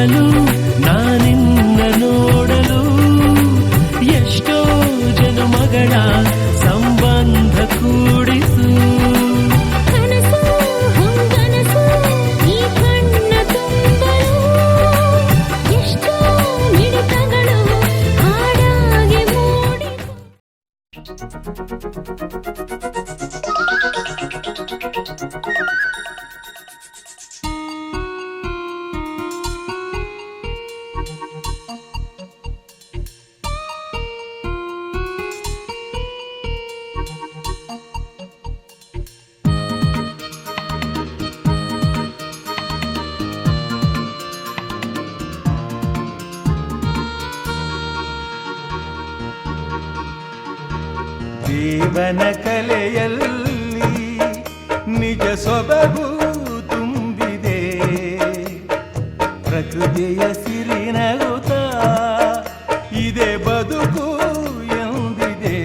ನೋಡಲು ನಾನಿನ್ನ ನೋಡಲು ಎಷ್ಟೋ ಜನುಮಗಳ ಸಂಬಂಧ ಕೂಡಿಸು ಕನಸು ಹೊಂಗನಸು ಈ ಕಣ್ಣ ತುಂಬಲು ಎಷ್ಟೋ ಮಿಡಿತಗಳು ಹಾಡಾಗಿ ಮೂಡಿಸು. ಜೀವನ ಕಲೆಯಲ್ಲಿ ನಿಜ ಸೊಬಗು ತುಂಬಿದೆ, ಪ್ರಕೃತಿಯ ಸಿರಿನಗುತ್ತ ಇದೆ ಬದುಕು ಎಂದಿದೆ.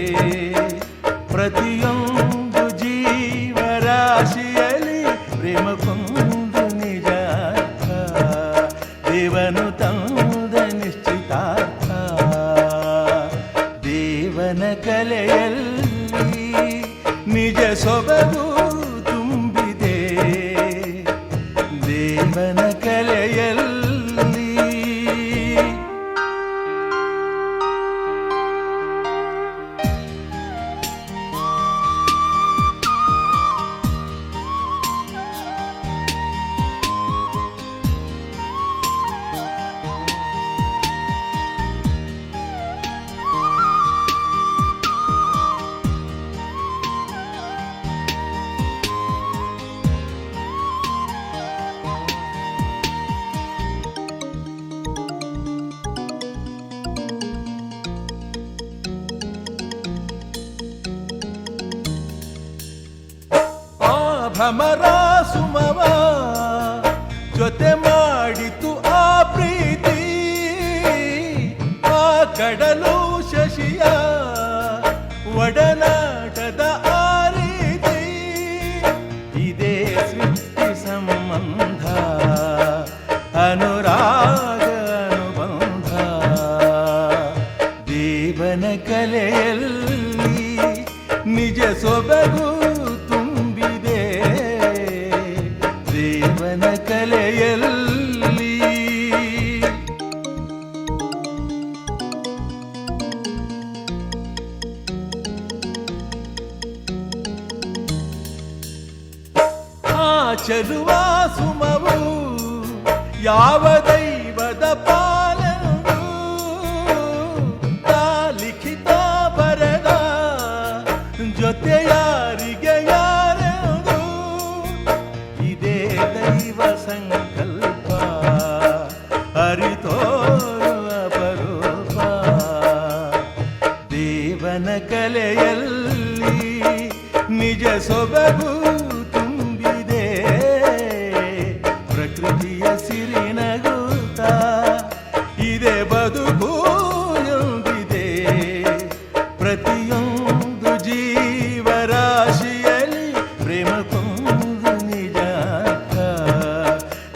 ಪ್ರತಿಯೊಂದು ಜೀವರಾಶಿಯಲ್ಲಿ ಪ್ರೇಮಕ್ಕೊಂದು ನಿಜ ಅರ್ಥ, ದೇವನು ತಂದ ನಿಶ್ಚಿತಾರ್ಥ. ದೇವನ ಕಲೆಯಲ್ಲಿ ನಿಜ ಸೊಬಗು ತುಂಬಿದೆ, ದೇವನ ಕಲೆಯಲ್ಲಿ. ಭ್ರಮರ ಸುಮವ ಜೊತೆ ಮಾಡಿತು ಆ ಪ್ರೀತಿ, ಆ ಕಡಲು ಶಶಿಯ ಒಡನಾಟದ ಆ ರೀತಿ. ಇದೇ ಸೃಷ್ಟಿ ಸಂಬಂಧ, ಅನುರಾಗ ಅನುಬಂಧ. ದೇವನ ಕಲೆಯಲ್ಲಿ ನಿಜ ಸೊಬಗು ತುಂಬಿದೆ, ದೇವನ ಕಲೆಯಲ್ಲಿ. ಆ ಚೆಲುವ ಸುಮವು ಯಾವ ದೈವದ ಪಾಲನು, ಲಿಖಿತ ಬರದ ಜೊತೆ ಯಾರಿಗೆ ಯಾರೆಂದು. ಇದೇ ದೈವ ಸಂಕಲ್ಪ ಅರಿತೋರುವ ಅಪರೂಪ. ದೇವನ ಕಲೆಯಲ್ಲಿ ನಿಜ ಸೊಬಗು ತುಂಬಿದೆ, ಪ್ರಕೃತಿಯ ಸಿರಿನಗುತ್ತ ಇದೆ ಬದುಕು ಎಂದಿದೆ. ಪ್ರತಿಯೊಂದು ಜೀವರಾಶಿಯಲ್ಲಿ ಪ್ರೇಮಕ್ಕೊಂದು ನಿಜ ಅರ್ಥ,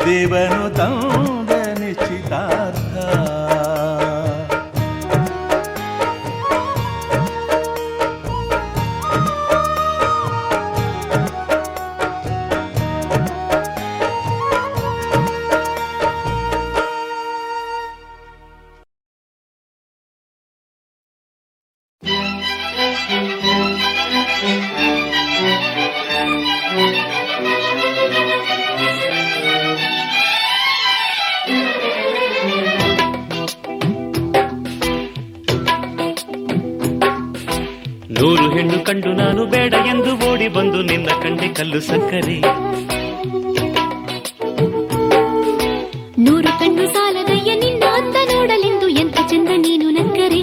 ದೇವನು ತಂದ ನಿಶ್ಚಿತಾರ್ಥ. ನೂರು ಹೆಣ್ಣು ಕಂಡು ನಾನು ಬೇಡ ಎಂದು ಓಡಿ ಬಂದು ನಿನ್ನ ಕಂಡೆ ಕಲ್ಲು ಸಕ್ಕರೆ. ನೂರು ಕಣ್ಣು ಸಾಲದಯ್ಯ ನಿನ್ನ ಅಂದ ನೋಡಲೆಂದು ಎಂತ ಚಂದ ನೀನು ನಕ್ಕರೆ.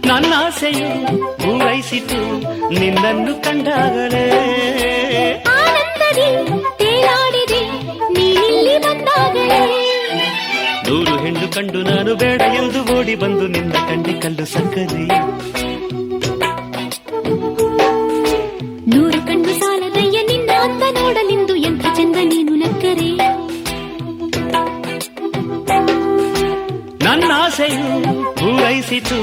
ನನ್ನ ಆಸೆಯು ಪೂರೈಸಿತು ನಿನ್ನನ್ನು ಕಂಡಾಗಲೇ. ಆನಂದದಿ ತೇಲಾಡಿದೆ ನೀನಿಲ್ಲಿ ಬಂದಾಗಲೇ. ನೂರು ಹೆಣ್ಣು ಕಂಡು ನಾನು ಬೇಡ ಎಂದು ಓಡಿ ಬಂದು ನಿನ್ನ ಕಂಡೆ ಕಲ್ಲು ಸಕ್ಕರೆ. ನೂರು ಕಣ್ಣು ಸಾಲದಯ್ಯ ನಿನ್ನ ಅಂದ ನೋಡಲೆಂದು ಎಂಥ ಚಂದ ನೀನು ನಕ್ಕರೆ. ನನ್ನಾಸೆಯು ಪೂರೈಸಿತು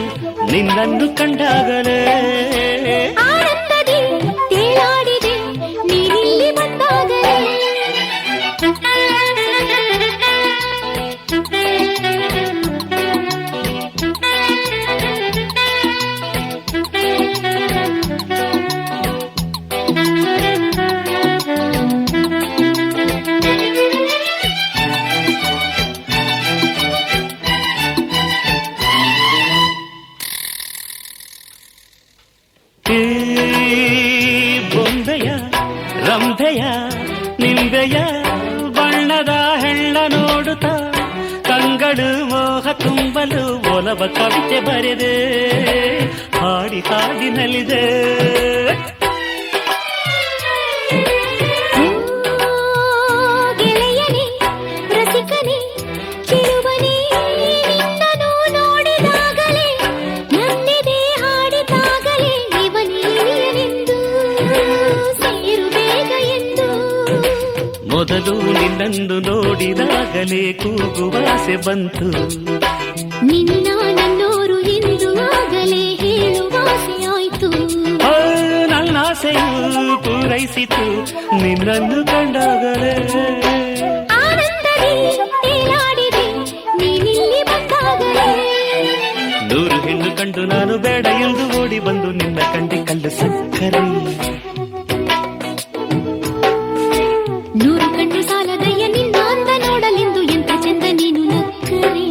ನಿನ್ನನ್ನು ಕಂಡಾಗಲೇ ಆನಂದದಿ ತೇಲಾಡಿದೆ ನೀನಿಲ್ಲಿ ಬಂದಾಗಲೇ ಬೊಂಬೆಯ ರಂಭೆಯ ನಿಂಬೆಯ ಬಣ್ಣದ ಹೆಣ್ಣ ನೋಡುತ್ತಾ ಕಂಗಳು ಮೋಹ ತುಂಬಲು ಒಲವ ಕವಿತೆ ಬರೆದೆ ಹಾಡಿ ಹಾಡಿನಲ್ಲಿದೆ ಗೆಳೆಯನೇ ರಸಿಕನೇ ಚಿರುವನೇ ನಿನ್ನನ್ನು ನೋಡಿದಾಗಲೇ ನನ್ನೆದೆ ಹಾಡಿದಾಗಲೇ ಇವನಿಯನೆಂದು ಸೇರು ಬೇಗ ಎಂದು ಮೊದಲು ನಿನ್ನನ್ನು ನೋಡಿದಾಗಲೇ ಕೂಗುವಾಸೆ ಬಂತು ನಿನ್ನ ನನ್ನೋರು ಎಂದು ಆಗಲೇ ಹೇಳುವಾಸೆಯಾಯ್ತು ನನ್ನಾಸೆಯು ಪೂರೈಸಿತು ನಿನ್ನನ್ನು ಕಂಡಾಗಲೇ ಆನಂದದಿ ತೇಲಾಡಿದೆ ನೀನಿಲ್ಲಿ ಬಂದಾಗಲೇ 100 ಹೆಣ್ಣು ಕಂಡು ನಾನು ಬೇಡ ಎಂದು ಓಡಿ ಬಂದು ನಿನ್ನ ಕಂಡೆ ಕಲ್ಲು ಸಕ್ಕರೆ 100 ಕಣ್ಣು ಸಾಲದಯ್ಯ ನಿನ್ನ ಅಂದ ನೋಡಲೆಂದು ಎಂತ ಚಂದ ನೀನು ನಕ್ಕರೆ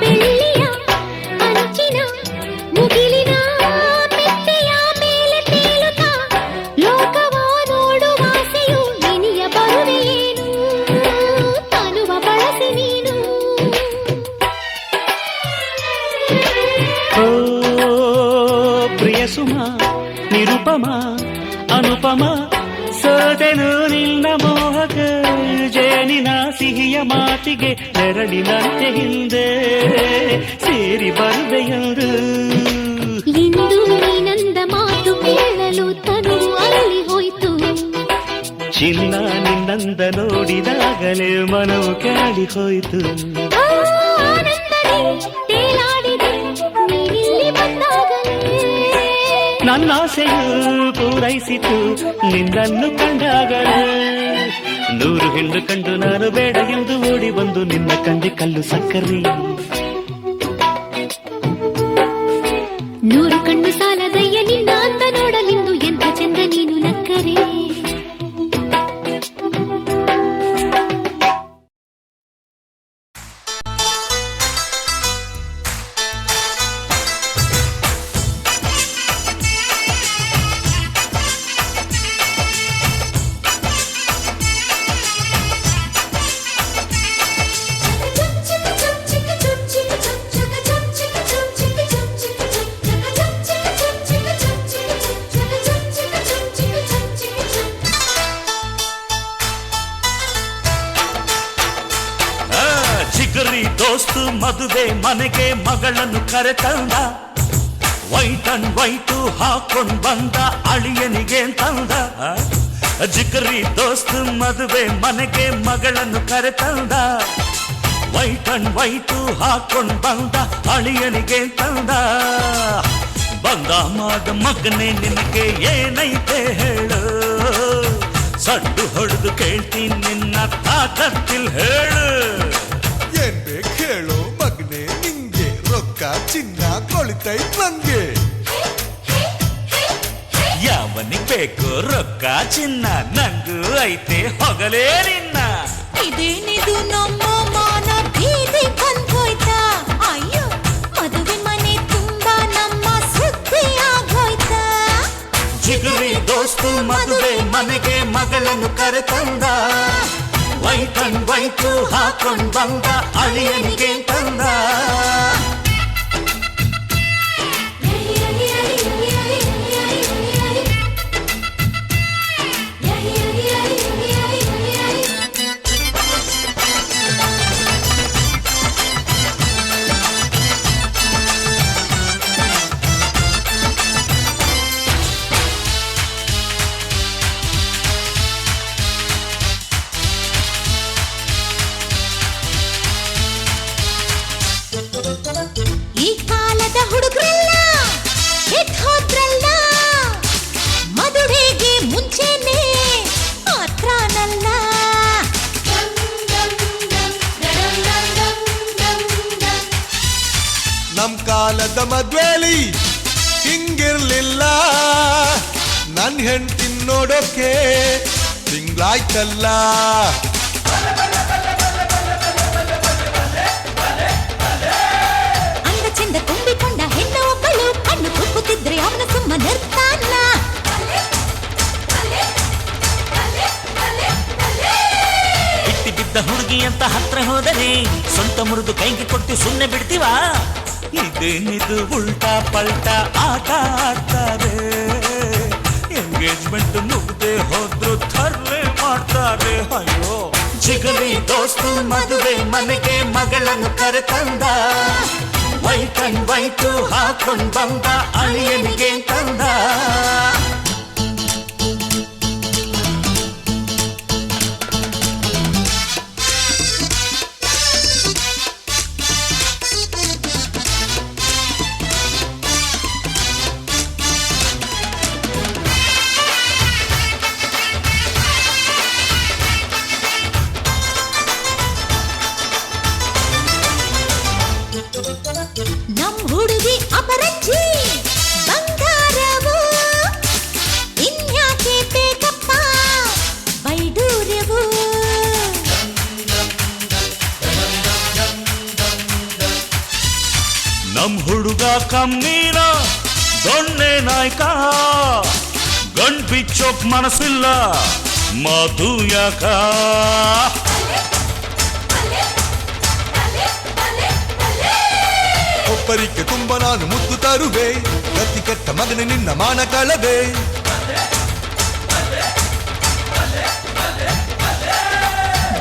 ಬೆಳ್ಳಿಯ ಅಂಚಿನ ಮುಗಿಲಿನ ಮೆತ್ತೆಯ ಮೇಲೆ ತೇಲುತ್ತಾ ಲೋಕವ ನೋಡುವಾಸೆಯು ನಿನಿಯ ಬರುವೆಯೇನು ತನುವ ಬಳಸಿ ನೀನು ಓ ಪ್ರಿಯ ಸುಮ ನಿರುಪಮ ಅನುಪಮ ಸೋದೆನು ನಿನ್ನ ಮೋಹಕ ಜೇನಿನ ಸಿಹಿಯ ಮಾತಿಗೆ ನೆರಳಿನಂತೆ ಹಿಂದೆ ಸೇರಿ ಬರುವೆಯರು ಇಂದು ನೀನಂದ ಮಾತು ಕೇಳಲು ತನು ಅಲ್ಲಿ ಹೋಯ್ತು ಚಿನ್ನ ನಿನ್ನಂದ ನೋಡಿದಾಗಲೇ ಮನವು ಕೆರಳಿ ಹೋಯಿತು ಆನಂದದಿ ತೇಲಾಡಿದೆ ನೀನಿಲ್ಲಿ ಬಂದಾಗಲೇ ನನ್ನಾಸೆಯು ಪೂರೈಸಿತು ನಿನ್ನನ್ನು ಕಂಡಾಗಲೇ 100 ಹೆಣ್ಣು ಕಂಡು ನಾನು ಬೇಡ ಎಂದು ಓಡಿ ಬಂದು ನಿನ್ನ ಕಂಡೆ ಕಲ್ಲು ಸಕ್ಕರೆ 100 ಕಣ್ಣು ಸಾಲದಯ್ಯ ನಿನ್ನ ಅಂದ ನೋಡಲೆಂದು ಎಂತ ಚಂದ ನೀನು ನಕ್ಕರೆ ಜಿಗರಿ ದೋಸ್ತು ಮದುವೆ ಮನೆಗೆ ಮಗಳನ್ನು ಕರೆತಂದ ವೈಟ್ ಅಂಡ್ ವೈಟು ಹಾಕೊಂಡ್ ಬಂದ ಅಳಿಯನಿಗೆ ತಂದ ಜಿಗರಿ ದೋಸ್ತು ಮದುವೆ ಮನೆಗೆ ಮಗಳನ್ನು ಕರೆತಂದ ವೈಟ್ ಅಂಡ್ ವೈಟು ಹಾಕೊಂಡ್ ಬಂದ ಅಳಿಯನಿಗೆ ತಂದ ಬಂದ ಮಾಡ ಮಗನೇ ನಿನಗೆ ಏನೈತೆ ಹೇಳು ಸಡ್ಡು ಹೊಡೆದು ಕೇಳ್ತೀನಿ ನಿನ್ನ ತಾಕತ್ತಿಲ್ ಹೇಳು ಏನ್ ಬೇಕು ಹೇಳು ಮಗನೆ ನಿಂಗೆ ರೊಕ್ಕ ಚಿನ್ನ ಕೊಳಿತೈತ್ ನಂಗೆ ಯಾವನಿಗೆ ಬೇಕು ರೊಕ್ಕ ಚಿನ್ನ ನಂಗೂ ಐತೆ ಹೊಗಲೇ ನಿನ್ನ ಇದೇನಿದು ನಮ್ಮ ಮಾನ ಬೀದಿ ಬಂದೋಯ್ತಾ ಅಯ್ಯೋ ಮದುವೆ ಮನೆ ತುಂಬಾ ನಮ್ಮ ಸುದ್ದಿ ಆಗೋಯ್ತಾ ಜಿಗುರಿ ದೋಸ್ತು ಮದುವೆ ಮನೆಗೆ ಮಗಳನ್ನು ಕರೆತಂದ ವೈಟ್ ಅಂಡ್ ವೈಟು ಹಾಕೊಂಡ್ ಬಂದ ಅಳಿಯನಿಗೆ ತಂದ ಈ ಕಾಲದ ಹುಡುಗರೆಲ್ಲ ಕೆಟ್ಟ ಹೋದ್ರಲ್ಲ ಮದುವೆಗೆ ಮುಂಚೆನೆ ಮಾತ್ರನಲ್ಲ ನಮ್ ಕಾಲದ ಮದ್ವೇಲಿ ಹಿಂಗಿರ್ಲಿಲ್ಲ ನನ್ ಹೆಂಡ್ತಿ ನೋಡೋಕೆ ತಿಂಗ್ಳಾಯ್ತಲ್ಲ ಅಂದ ಚೆಂದ ತುಂಬಿಕೊಂಡ ಹೆಣ್ಣು ಒಬ್ಬಳು ಕಣ್ಣು ಕುಕ್ಕುತ್ತಿದ್ರೆ ಅವನ ಸುಮ್ಮ ನಿರ್ತಾನ ಬಿಟ್ಟಿ ಬಿದ್ದ ಹುಡುಗಿ ಅಂತ ಹತ್ರ ಹೋದರೆ ಸ್ವಂತ ಮುರಿದು ಕೈಗೆ ಕೊಟ್ಟು ಸುಮ್ಮನೆ ಬಿಡ್ತೀವಾ ಇದೇನಿದು ಉಲ್ಟಾ ಪಲ್ಟಾ ಆಟ ಆಡ್ತಾರೆ ಎಂಗೇಜ್ಮೆಂಟ್ ಮುಗ್ದೆ ಹೋದ್ರು ಥರ್ಲೆ ಮಾಡ್ತಾರೆ ಅಯ್ಯೋ ಜಿಗರಿ ದೋಸ್ತು ಮದುವೆ ಮನೆಗೆ ಮಗಳನ್ನು ಕರೆತಂದ ವೈಟ್ ಅಂಡ್ ವೈಟು ಹಾಕೊಂಡ್ ಬಂದ ಅಳಿಯನಿಗೆ ತಂದ ನಮ್ ಹುಡುಗಿ ಅಪರಂಜಿ ಬಂಗಾರವು ಇನ್ಯಾಕೆ ಬೇಕಪ್ಪ ಬೈಡೂರ್ಯವು ನಮ್ ಹುಡುಗ ಕಮ್ಮೀನ ದೊಣ್ಣೆ ನಾಯ್ಕ ಗಂಡ್ ಬಿಚ್ಚೋಕ್ ಮನಸ್ಸಿಲ್ಲ ಮಾತು ಯಾಕ ಒಬ್ಬರಿಗೆ ತುಂಬ ನಾನು ಮುದ್ದು ತರುವೆ ಗತಿ ಕೆಟ್ಟ ಮಗನ ನಿನ್ನ ಮಾನ ಕಳವೆ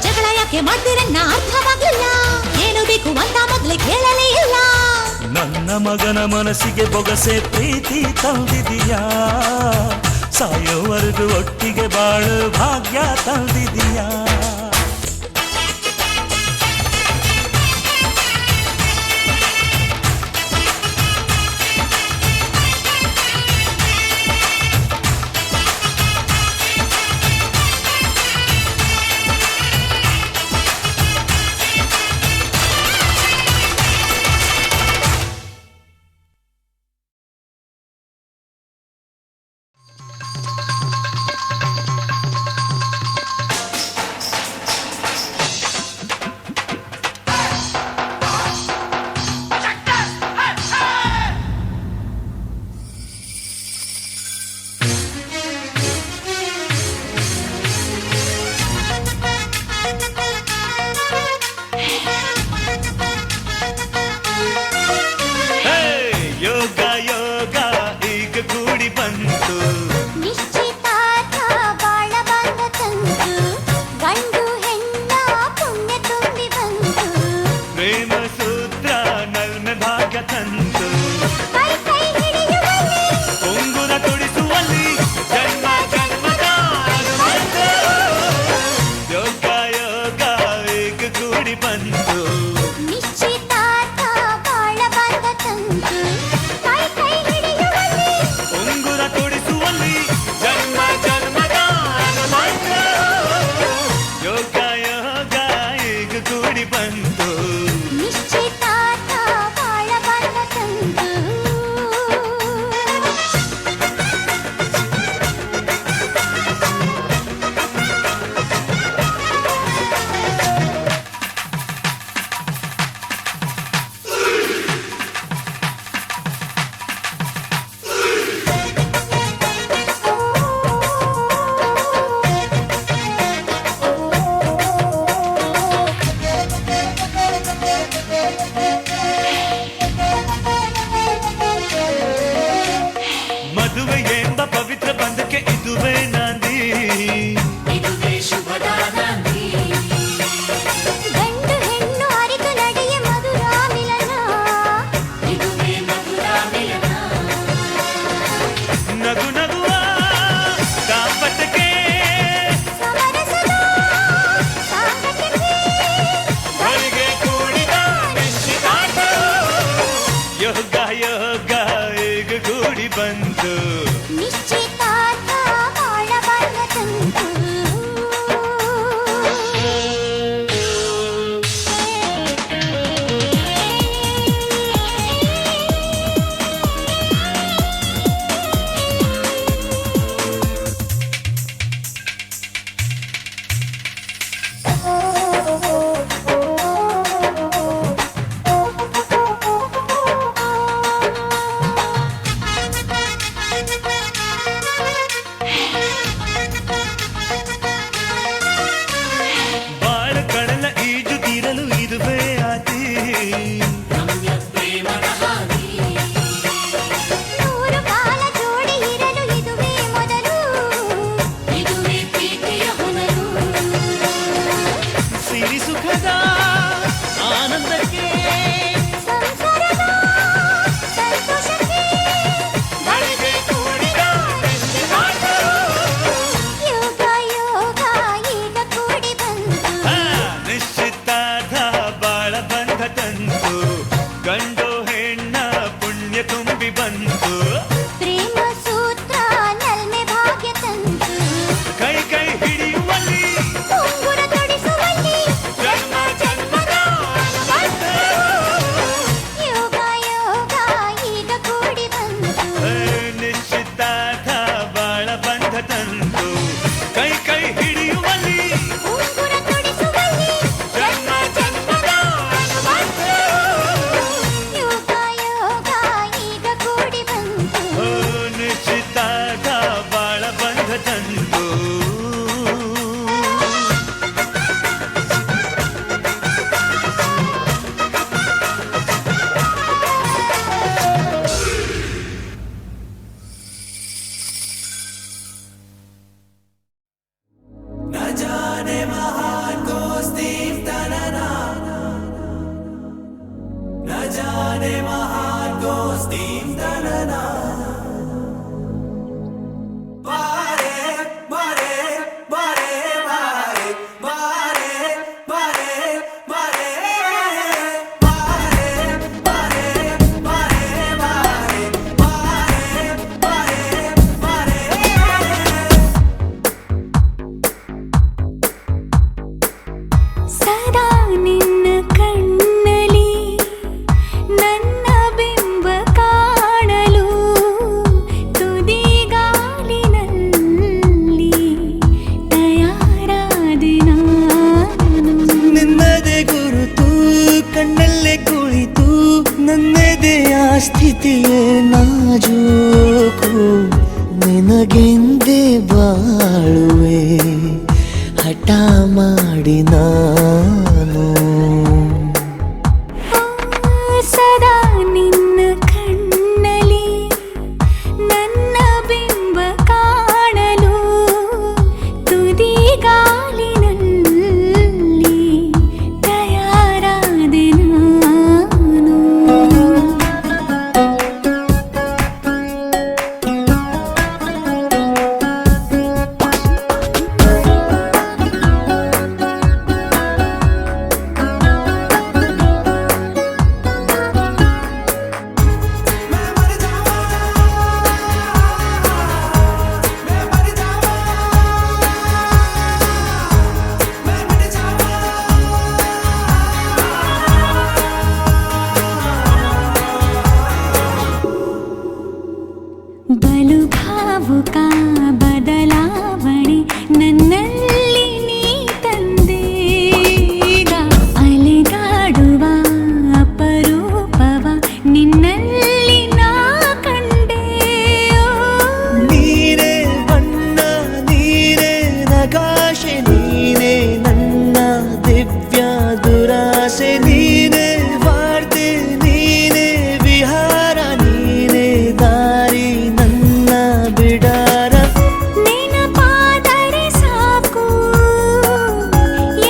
ಜಗಳ ಯಾಕೆ ಮಾಡ್ತೀರನ್ನ ಅರ್ಥವಾಗಲಿಲ್ಲ ಏನು ಬೇಕು ಅಂತ ಮೊದ್ಲೇ ಕೇಳಲೇ ಇಲ್ಲ ನನ್ನ ಮಗನ ಮನಸ್ಸಿಗೆ ಬೊಗಸೆ ಪ್ರೀತಿ ತಂದಿದೀಯಾ ಸಾಯೋವರೆಗೂ ಒಟ್ಟಿಗೆ ಬಾಳು ಭಾಗ್ಯ ತಂದಿದೀಯಾ ಬಂತು ಸದಾ ನಿನ್ನ ಕಣ್ಣಲಿ ನನ್ನ ಬಿಂಬ ಕಾಣಲು ತುದಿಗಾಲಿನಲ್ಲಿ ತಯಾರಾದೆ ನಾನು ನಿನ್ನದೇ ಗುರುತು ಕಣ್ಣಲ್ಲೇ ಕುಳಿತು ನನ್ನದೆಯ ಸ್ಥಿತಿಯೇ ನಾಜೂಕು ನಿನಗೆಂದೇ ಬಾಳುವೆ ಹಠ ಮಾಡಿ ನಾನು ಸದಾ ನಿನ್ನ ಕಣ್ಣಲಿ ನನ್ನ ಬಿಂಬ ಕಾಣಲು ತುದಿಗಾಲಿನಲ್ಲಿ ತಯಾರಾದೆ ನಾನು ಬಲು ಭಾವುಕ ಬದಲಾವಣೆ ನನ್ನಲ್ಲಿ ನೀ ತಂದೀಗ ಅಲೆದಾಡುವ ಅಪರೂಪವ ನಿನ್ನಲ್ಲಿ ನಾ ಕಂಡೆ ನೀನೇ ಬಣ್ಣ ನೀನೇ ನಗಾಶೆ ನೀನೇ ನನ್ನ ದಿವ್ಯ ದುರಾಸೆ ನೀನೇ ವಾರ್ತೆ ನೀನೇ ವಿಹಾರ ನೀನೇ ದಾರಿ ನನ್ನ ಬಿಡಾರ ನೆನಪಾದರೆ ಸಾಕು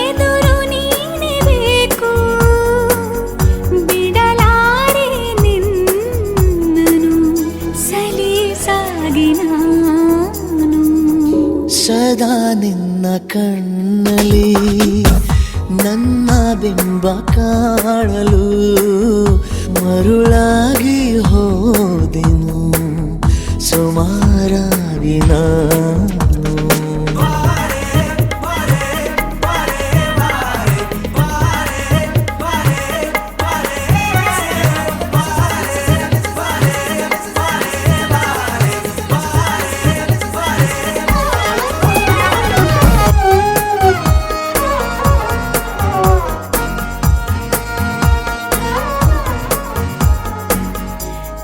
ಎದುರು ನೀನೇ ಬೇಕು ಬಿಡಲಾರೆ ನಿನ್ನನು ಸಲೀಸಾಗಿ ನಾನು ಸದಾ ನಿನ್ನ ಕಣ್ಣಲಿ ನನ್ನ ಬಿಂಬ ಕಾಣಲು ಮರುಳಾಗಿ ಹೋದೆನು ಸುಮಾರಾಗಿ ನಾನು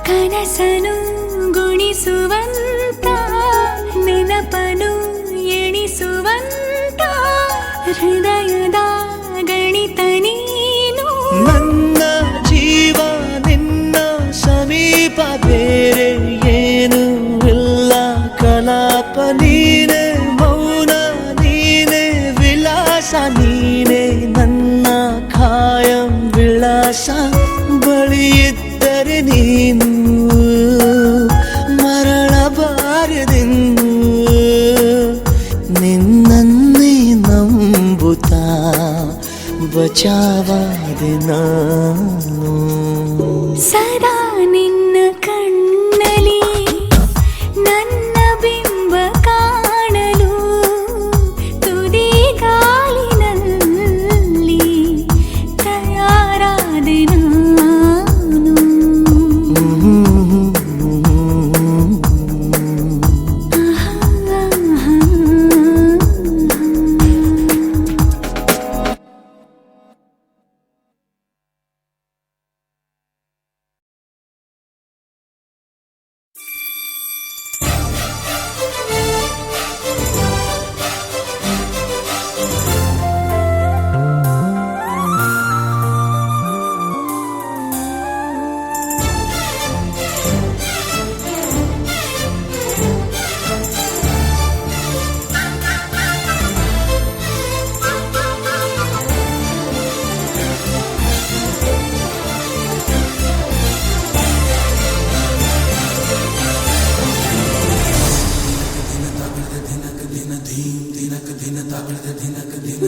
ಕನಸನು ಗುಣಿಸುವಂತ ನೆನಪನು ಎಣಿಸುವಂತ ಹೃದಯದ ಗಣಿತ ನೀನು ನನ್ನ ಜೀವ ನಿನ್ನ ಸಮೀಪ ಬೇರೆ ಏನು ಇಲ್ಲ ಕಲಾಪ ನೀನೆ ಮೌನ ನೀನೆ ವಿಲಾಸ ನೀನೆ ನನ್ನ ಖಾಯಂ ವಿಳಾಸ ಬಳಿಯಿದ್ದರೆ ನೀನು ಮರಳಬಾರದೆಂದು ನಿನ್ನನ್ನೇ ನಂಬುತ್ತಾ ಬಚಾವಾದೆ ನಾನು ಸದಾ ನಿನ್ನ ಕಣ್ಣಲಿ ನನ್ನ ಬಿಂಬ ಕಾಣಲು ತುದಿಗಾಲಿನಲ್ಲಿ ತಯಾರಾದೆ ನಾನು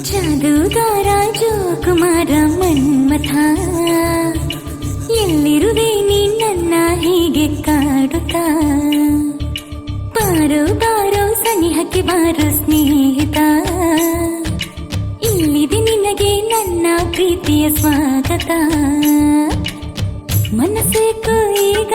ಜಾದೂಗಾರ ಜೋಕುಮಾರ ಮನ್ಮಥ ಎಲ್ಲಿರುವೆ ನೀ ನನ್ನ ಹೀಗೆ ಕಾಡುತ್ತಾ ಬಾರೋ ಬಾರೋ ಸನಿಹಕ್ಕೆ ಬಾರೋ ಸ್ನೇಹಿತ ಇಲ್ಲಿದೆ ನಿನಗೆ ನನ್ನ ಪ್ರೀತಿಯ ಸ್ವಾಗತ ಮನಸ್ಸೇಕೋ ಈಗ